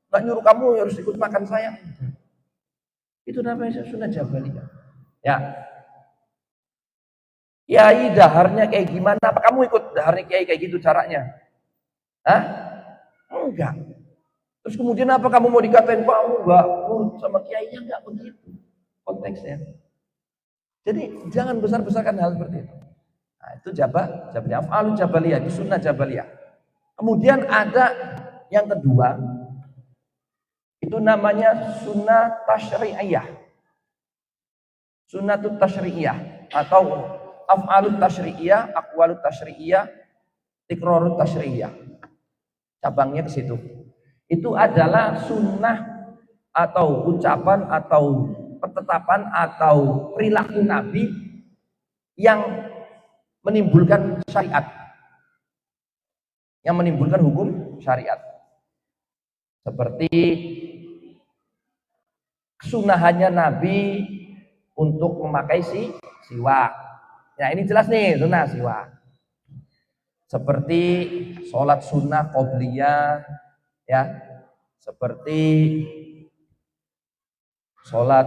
Nggak nyuruh kamu harus ikut makan saya. Itu namanya sunnah jabaliyah. Ya. Kiai daharnya kayak gimana? Apa kamu ikut daharnya kiai kayak gitu caranya? Hah? Enggak. Terus kemudian apa kamu mau dikatain kamu nggak nurut sama kiainya? Nggak begitu konteksnya. Jadi jangan besar-besarkan hal seperti itu. Nah, itu jabaliyah, af'alun jabaliyah, itu sunnah jabaliyah. Kemudian ada yang kedua, Itu namanya sunnah tasyri'iyah. Sunnatut tasyri'iyah atau af'alut tasyri'iyah, aqwalut tasyri'iyah, tikrarut tasyri'iyah. Cabangnya ke situ. Itu adalah sunnah atau ucapan atau ketetapan atau perilaku Nabi yang menimbulkan syariat, yang menimbulkan hukum syariat. Seperti kesunahannya Nabi untuk memakai siwak. Ya ini jelas nih sunnah siwak. Seperti sholat sunnah qobliyah, ya. Seperti sholat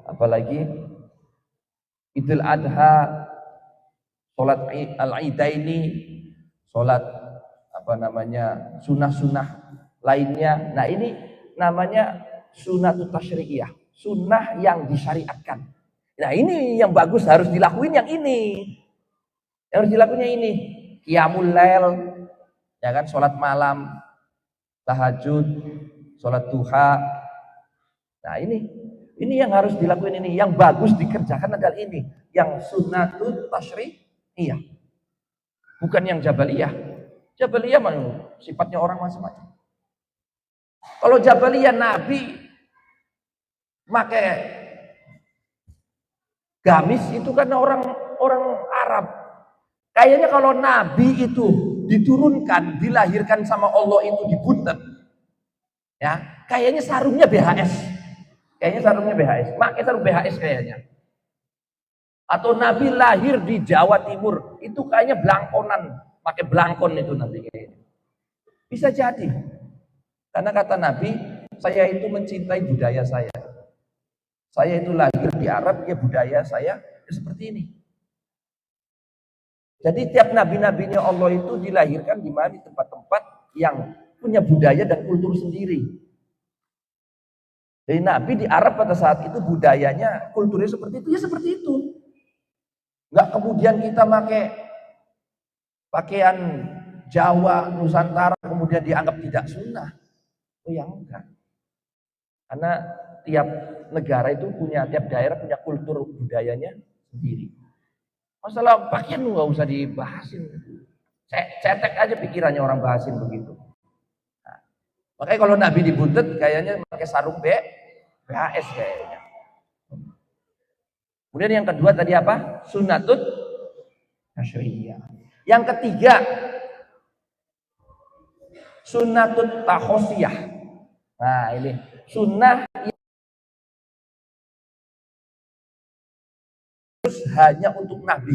apalagi Idul Adha, sholat al-Idaini, sholat apa namanya sunnah-sunnah lainnya. Nah ini namanya sunnatut tasyri'iyah, sunnah yang disyariatkan. Nah ini yang bagus harus dilakuin yang ini. Yang harus dilakuinnya ini. Qiyamul lail, ya kan, sholat malam, tahajud, sholat duha. Nah ini yang harus dilakuin ini. Yang bagus dikerjakan adalah ini. Yang sunnatut tasyri'iyah. Bukan yang jabaliyah. Jabaliyah sifatnya orang macam-macam. Kalau jabaliyah Nabi pakai gamis itu kan orang Arab. Kayaknya kalau Nabi itu diturunkan, dilahirkan sama Allah itu dibuntet, ya, kayaknya sarungnya BHS. Kayaknya sarungnya BHS. Pakai sarung BHS kayaknya. Atau Nabi lahir di Jawa Timur, itu kayaknya belangkonan, pakai belangkon itu nanti kayaknya. Bisa jadi. Karena kata Nabi, saya itu mencintai budaya saya. Saya itu lahir di Arab, ya budaya saya ya seperti ini. Jadi tiap nabi-nabinya Allah itu dilahirkan di mana, di tempat-tempat yang punya budaya dan kultur sendiri. Jadi Nabi di Arab pada saat itu budayanya, kulturnya seperti itu, ya seperti itu. Enggak kemudian kita pakai pakaian Jawa, Nusantara, kemudian dianggap tidak sunnah. Oh ya enggak. Karena tiap negara itu punya, tiap daerah punya kultur budayanya sendiri. Masalah pakaian nggak usah dibahasin. Cetek aja pikirannya orang bahasin begitu. Nah, makanya kalau Nabi dibuntet kayaknya pakai sarung BHS kayaknya. Kemudian yang kedua tadi apa? Sunnatut tasyri'iyah. Yang ketiga sunnatut takhosiyah. Nah ini sunnah hanya untuk Nabi,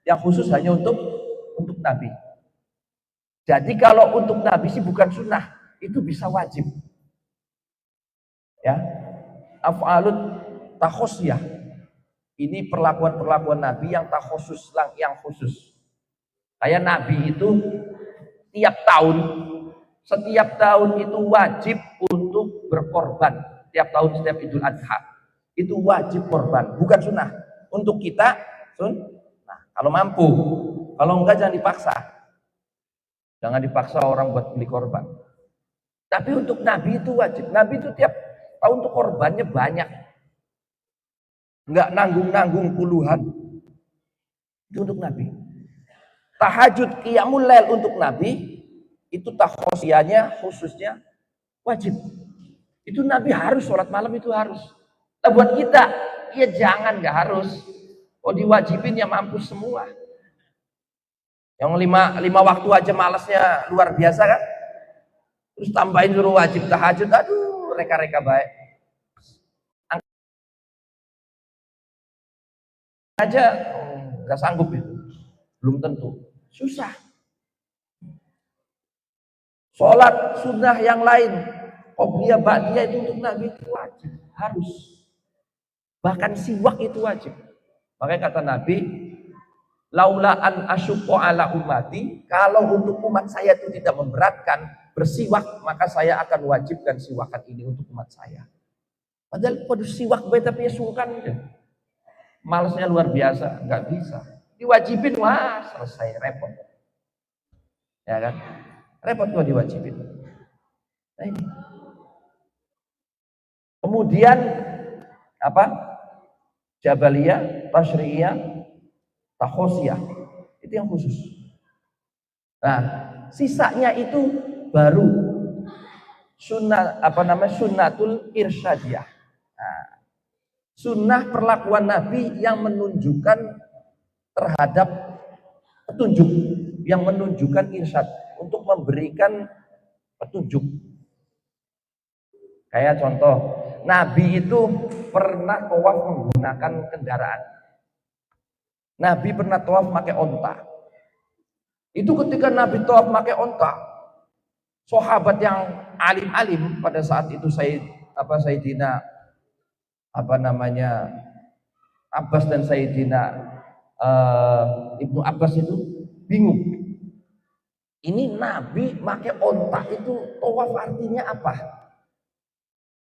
yang khusus hanya untuk Nabi. Jadi kalau untuk Nabi sih bukan sunnah, itu bisa wajib. Ya, af'alut takhosiyah. Ini perlakuan Nabi yang takhusus, yang khusus. Kayak Nabi itu setiap tahun itu wajib untuk berkorban. Setiap Idul Adha itu wajib korban, bukan sunnah. Untuk kita nah, kalau mampu, kalau enggak jangan dipaksa. Jangan dipaksa orang buat beli korban. Tapi untuk Nabi itu wajib. Nabi itu tiap tahun tuh korbannya banyak. Enggak nanggung puluhan. Itu untuk Nabi. Tahajud qiyamul lail untuk Nabi itu takhosiyahnya khususnya wajib. Itu Nabi harus sholat malam itu harus. Nah, buat kita, ya jangan, nggak harus. Oh diwajibin ya mampus semua. Yang lima waktu aja malasnya luar biasa kan. Terus tambahin suruh wajib tahajud, aduh reka-reka baik. Aja nggak sanggup itu, belum tentu, susah. Sholat sunnah yang lain, qobliyah ba'diyah itu untuk Nabi itu wajib, harus. Bahkan siwak itu wajib. Makanya kata Nabi, laula an asyukko ala ummati, kalau untuk umat saya itu tidak memberatkan bersiwak, maka saya akan wajibkan siwakan ini untuk umat saya. Padahal pada siwak baik tapi ya sungkan, malesnya luar biasa, nggak bisa. Diwajibin, wah selesai, repot. Ya kan? Repot kalau diwajibin. Nah ini. Kemudian apa? Jabaliyah, Tasyri'iyah, Takhosiyah. Itu yang khusus. Nah, sisanya itu baru sunnatul irsyadiyah. Nah, sunnah perlakuan Nabi yang menunjukkan terhadap petunjuk, yang menunjukkan irsyad, untuk memberikan petunjuk. Kayak contoh, Nabi itu pernah tawaf menggunakan kendaraan. Nabi pernah tawaf pakai onta. Itu ketika Nabi tawaf pakai onta, sahabat yang alim-alim pada saat itu Sayyidina Abbas dan Sayyidina Ibnu Abbas itu bingung. Ini Nabi pakai onta itu tawaf artinya apa?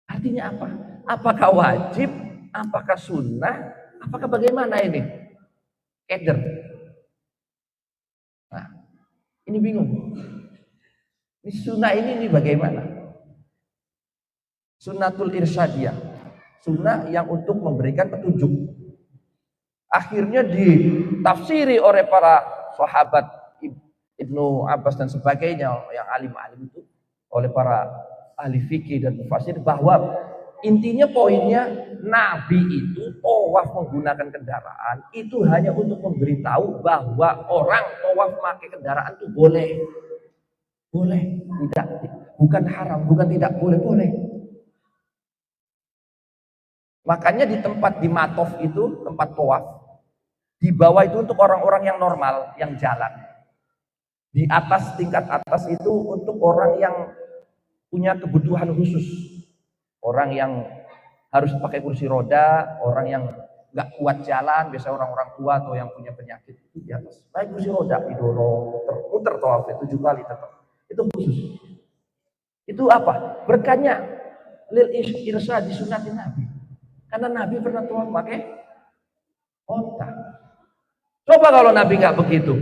Artinya apa? Apakah wajib? Apakah sunnah? Apakah bagaimana ini? Keder. Nah, ini bingung. Ini sunnah ini bagaimana? Sunnatul irsyadiyah. Sunnah yang untuk memberikan petunjuk. Akhirnya ditafsiri oleh para sahabat Ibnu Abbas dan sebagainya yang alim-alim itu, oleh para ahli fikih dan mufassir, bahwa intinya poinnya Nabi itu tawaf menggunakan kendaraan itu hanya untuk memberitahu bahwa orang tawaf pakai kendaraan itu boleh, tidak, bukan haram, bukan tidak, boleh. Makanya di tempat di Matof itu, tempat tawaf, di bawah itu untuk orang-orang yang normal, yang jalan. Di atas, tingkat atas itu untuk orang yang punya kebutuhan khusus. Orang yang harus pakai kursi roda, orang yang nggak kuat jalan, biasanya orang-orang tua atau yang punya penyakit itu di atas. Naik kursi roda, didorong, muter tawaf 7 kali tetap. Itu khusus. Itu apa? Berkahnya lil irsyad di sunnatin Nabi. Karena Nabi pernah tawaf pakai onta. Coba kalau Nabi nggak begitu,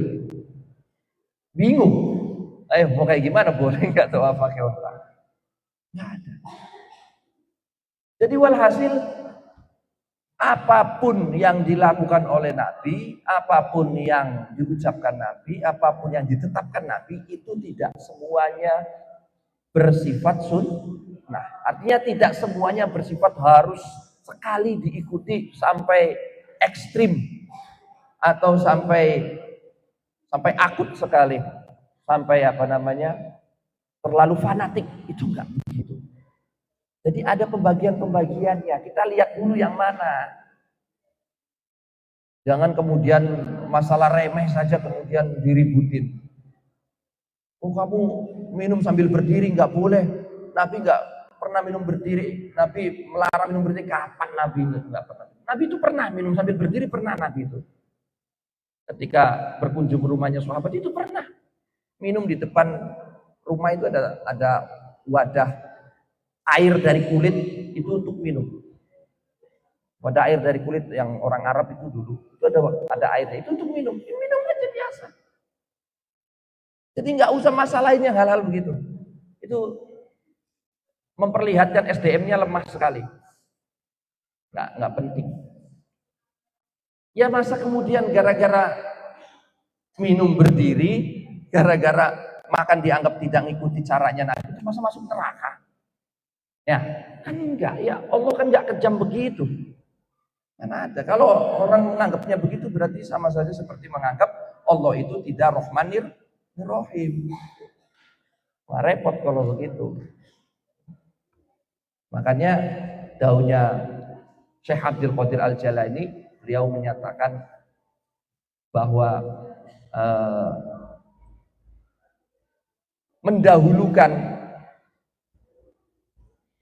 bingung. Mau kayak gimana? Boleh nggak tawaf pakai onta? Nggak ada. Jadi walhasil, apapun yang dilakukan oleh Nabi, apapun yang diucapkan Nabi, apapun yang ditetapkan Nabi, itu tidak semuanya bersifat sunnah. Artinya tidak semuanya bersifat harus sekali diikuti sampai ekstrim atau sampai akut sekali, sampai terlalu fanatik. Itu enggak begitu. Jadi ada pembagian-pembagiannya. Kita lihat dulu yang mana. Jangan kemudian masalah remeh saja kemudian diributin. Oh, kamu minum sambil berdiri nggak boleh. Nabi nggak pernah minum berdiri. Nabi melarang minum berdiri. Kapan Nabi nggak pernah? Nabi itu pernah minum sambil berdiri, pernah Nabi itu. Ketika berkunjung ke rumahnya sahabat itu pernah minum di depan rumah itu ada wadah air dari kulit itu untuk minum. Wadah air dari kulit yang orang Arab itu dulu itu ada airnya itu untuk minum. Minum aja biasa. Jadi nggak usah masalahin yang hal-hal begitu. Itu memperlihatkan SDM-nya lemah sekali. Nggak penting. Ya masa kemudian gara-gara minum berdiri, gara-gara makan dianggap tidak ngikuti caranya Nabi, itu masa masuk neraka? Ya, kan enggak. Ya Allah kan enggak kejam begitu. Mana ada. Kalau orang menganggapnya begitu berarti sama saja seperti menganggap Allah itu tidak Rahmanir Rahim. Wah, repot kalau begitu. Makanya daunnya Syekh Abdul Qadir Al-Jalani, beliau menyatakan bahwa mendahulukan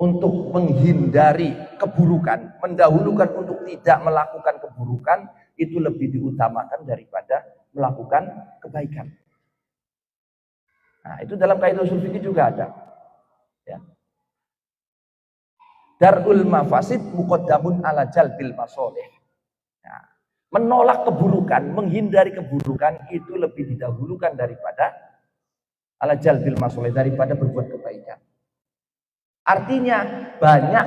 untuk menghindari keburukan, mendahulukan untuk tidak melakukan keburukan, itu lebih diutamakan daripada melakukan kebaikan. Nah, itu dalam kaidah usul fikih juga ada. Ya. Darul mafasid muqaddamun ala jalbil masolih. Nah, menolak keburukan, menghindari keburukan itu lebih didahulukan daripada ala jalbil masolih, daripada berbuat kebaikan. Artinya banyak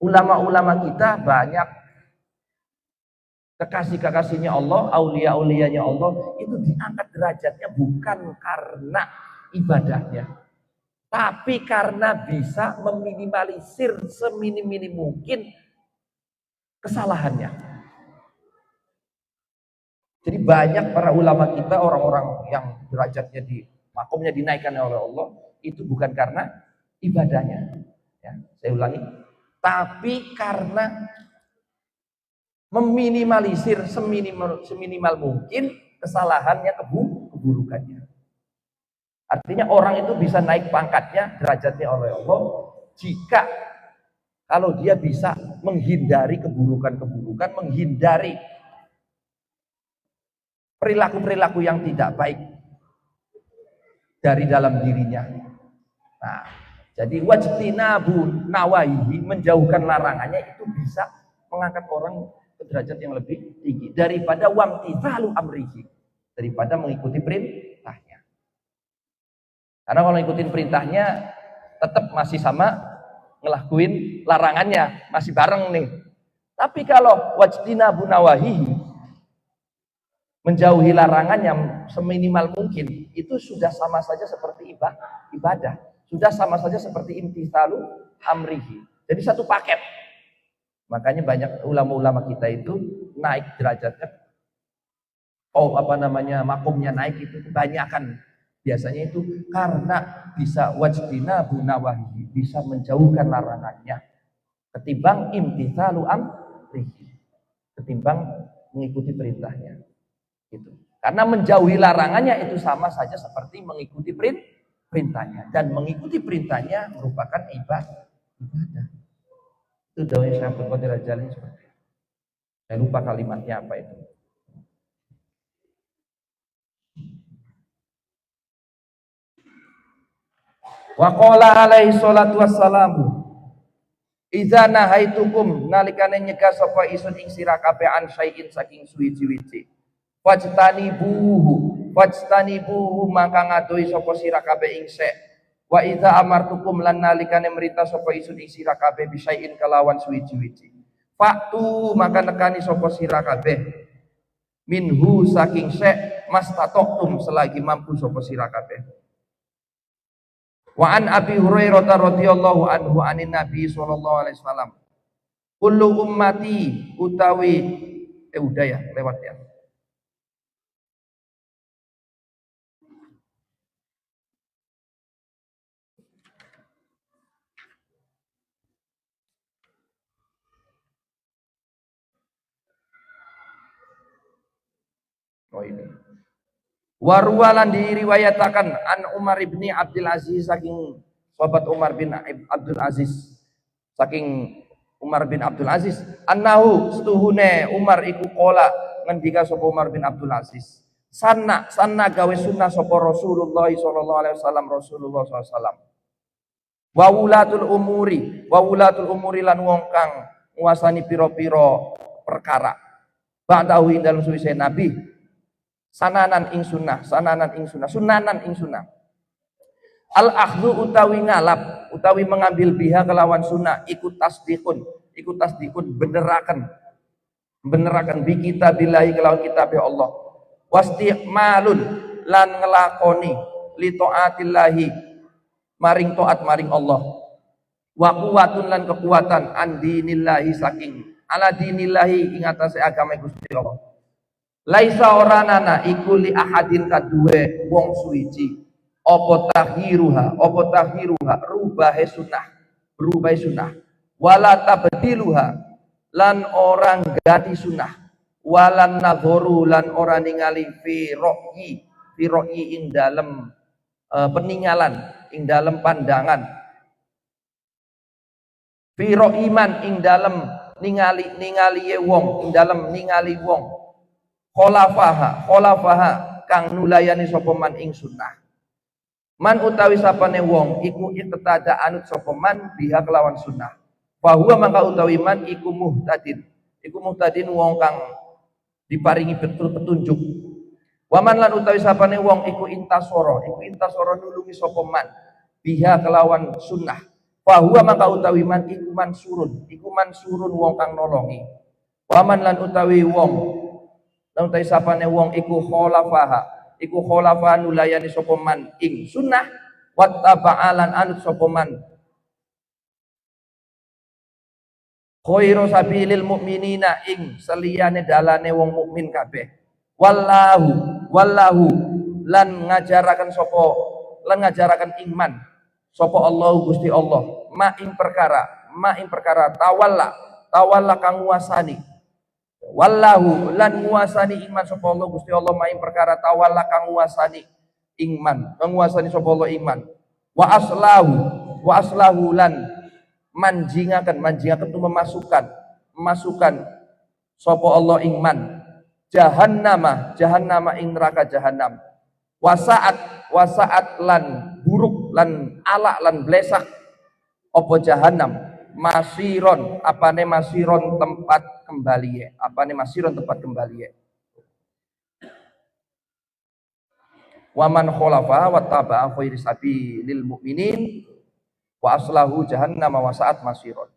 ulama-ulama kita banyak kekasih-kekasihnya Allah, aulia-aulianya Allah itu diangkat derajatnya bukan karena ibadahnya, tapi karena bisa meminimalisir seminim-minim mungkin kesalahannya. Jadi banyak para ulama kita, orang-orang yang derajatnya makomnya dinaikkan oleh Allah, itu bukan karena ibadahnya. Ya, saya ulangi, tapi karena meminimalisir seminimal mungkin kesalahannya, keburukannya. Artinya orang itu bisa naik pangkatnya, derajatnya oleh Allah, jika kalau dia bisa menghindari keburukan-keburukan, menghindari perilaku-perilaku yang tidak baik dari dalam dirinya. Nah, jadi wajtinabu nawahihi, menjauhkan larangannya, itu bisa mengangkat orang ke derajat yang lebih tinggi daripada wamtithalu amrihi, daripada mengikuti perintahnya. Karena kalau ngikutin perintahnya tetap masih sama ngelakuin larangannya, masih bareng nih. Tapi kalau wajtinabu nawahihi, menjauhi larangan yang seminimal mungkin, itu sudah sama saja seperti ibadah, sudah sama saja seperti imtithalu amrihi. Jadi satu paket. Makanya banyak ulama-ulama kita itu naik derajatnya, makomnya naik itu kebanyakan biasanya itu karena bisa wajtinabu nawahihi, bisa menjauhkan larangannya, ketimbang imtithalu amrihi, ketimbang mengikuti perintahnya. Gitu. Karena menjauhi larangannya itu sama saja seperti mengikuti perintahnya, dan mengikuti perintahnya merupakan ibadah. Itu dawai Syekh Abdul Qadir Al-Jilani seperti itu. Saya lupa kalimatnya apa itu. Wa qala alaihi salatu wassalamu, idza nahaitukum, nalikane nyegah sapa isun ing sira kabeh an syai'in saking suwi-wiji, wajtanibuhu maka ngadoi sapa sira kabeh ing sek. Wa idza amartukum lan nalikane merita sapa isun ing sira kabeh bisain kelawan suwi-wiji, faktu maka nekani sapa sira kabeh minhu saking sek mastatoktum selagi mampu sapa sira kabeh. Wa an Abi Hurairah radhiyallahu anhu anin Nabi sallallahu alaihi wasallam, kullu ummati utawi udah ya, lewat ya. Oh ini. Warwalan diriwayatakan an Umar ibni Abdul Aziz, saking sahabat Umar bin Abdul Aziz, saking Umar bin Abdul Aziz, annahu setuhune Umar iku qala ngendika sapa Umar bin Abdul Aziz, sanna gawe sunnah sapa Rasulullah sallallahu alaihi wasallam, Rasulullah sallallahu alaihi wasallam, wa wulatul umuri lan wong kang nguasani pira-pira perkara, ba'dahu ing dalem suwise Nabi, sunanan ing sunnah. Al akhdhu utawi ngalap, utawi mengambil biha kelawan sunnah, ikut tasdikun benerakan bi kitabillahi kelawan kitab Allah, wastiqmalun lan ngelakoni li taatillahi maring taat maring Allah, wa quwwatun lan kekuatan an dinillahi saking ala dinillahi ing atase agama Gusti Allah. Laisa oranana iku li ahadin kaduwe wong suwiji apa tahhiruha rubahe sunnah wala tabdiluha lan orang ganti sunnah, walan nadhoru lan ora ningali fi ra'yi ing dalem peninggalan, ing dalem pandangan, fi ra'iman ing dalem ningali wong, ing dalem ningali wong, kholafaha kang nulayani sapa man ing sunnah, man utawi sapane wong iku iktada anut sapa man biha kelawan sunnah, bahwa maka utawi man iku muhtadin wong kang diparingi petunjuk, waman lan utawi sapane wong iku intasoro nulungi sapa man biha kelawan sunnah, Fahuwa maka utawi man iku mansurun wong kang nolongi. Waman lan utawi wong lan utawi sapane wong iku kholafa nulayani sapa man ing sunnah wattaba'alan anut sapa man khairu sabilil mukminina ing seliyane dalane wong mukmin kabeh. Wallahu lan ngajaraken iman sapa Allah Gusti Allah ma ing perkara tawalla kang nguasani. Wallahu lan nguasani iman sapa Allah Gusti Allah ma ing perkara tawalla kang nguasani sapa Allah iman. Wa aslahu lan manjingaken itu memasukkan sapa Allah iman jahannama ing neraka jahanam. Wasaat lan buruk lan alak lan blesak apa jahanam masiron tempat kembaliye waman kholafa wa taba'a khairi sabilil mu'minin wa aslahu jahannam wa sa'at masiron.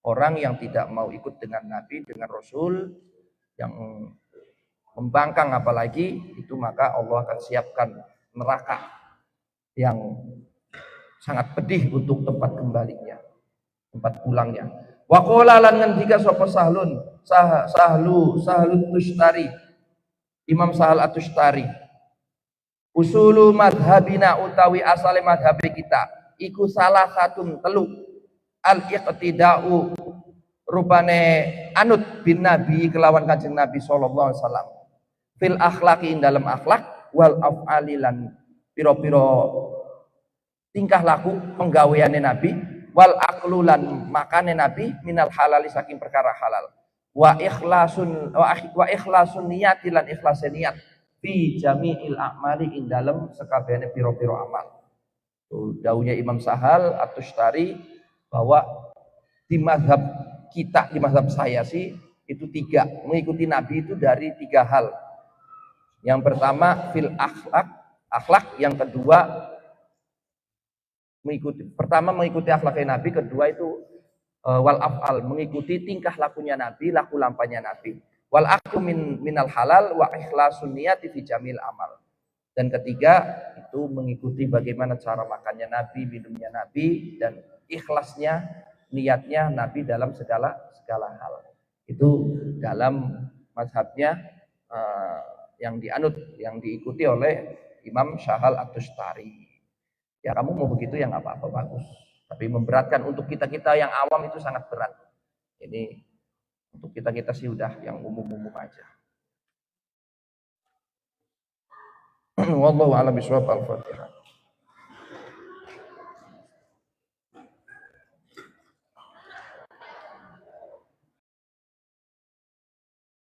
Orang yang tidak mau ikut dengan Nabi, dengan Rasul, yang membangkang apalagi, itu maka Allah akan siapkan neraka yang sangat pedih untuk tempat kembalinya, tempat pulangnya. Wa qala lan ngendika sapa Sahlu Tustari, Imam Sahal At-Tustari, usulu madhabina utawi asale madhabe kita iku salah satun telu al-iqtida'u rupane anut bin Nabi kelawan Kanjeng Nabi sallallahu alaihi wasallam fil akhlaqi dalam akhlak wal af'ali lan pira-pira tingkah laku penggaweane Nabi wal aqlu lan makane Nabi minal halali saking perkara halal wa ikhlasun niyati lan ikhlase niat fi jami'il a'mali ing dalem sekabehane pira-pira amal. Daunya Imam Sahal At-Tustari bahwa di mazhab saya sih itu 3, mengikuti Nabi itu dari 3 hal. Yang pertama fil akhlak, yang kedua mengikuti akhlaknya Nabi, kedua itu wal af'al, mengikuti tingkah lakunya Nabi, laku lampanya Nabi. Wal aklu minal halal wa ikhlasun niyati fi jamil amal. Dan ketiga itu mengikuti bagaimana cara makannya Nabi, minumnya Nabi, dan ikhlasnya, niatnya Nabi dalam segala hal. Itu dalam mazhabnya yang diikuti oleh Imam Sahal At-Tustari. Ya kamu mau begitu ya nggak apa-apa, bagus. Tapi memberatkan untuk kita yang awam itu sangat berat. Ini untuk kita sih udah yang umum-umum aja. Wallahu a'lam bishawab. Al-Fatihah.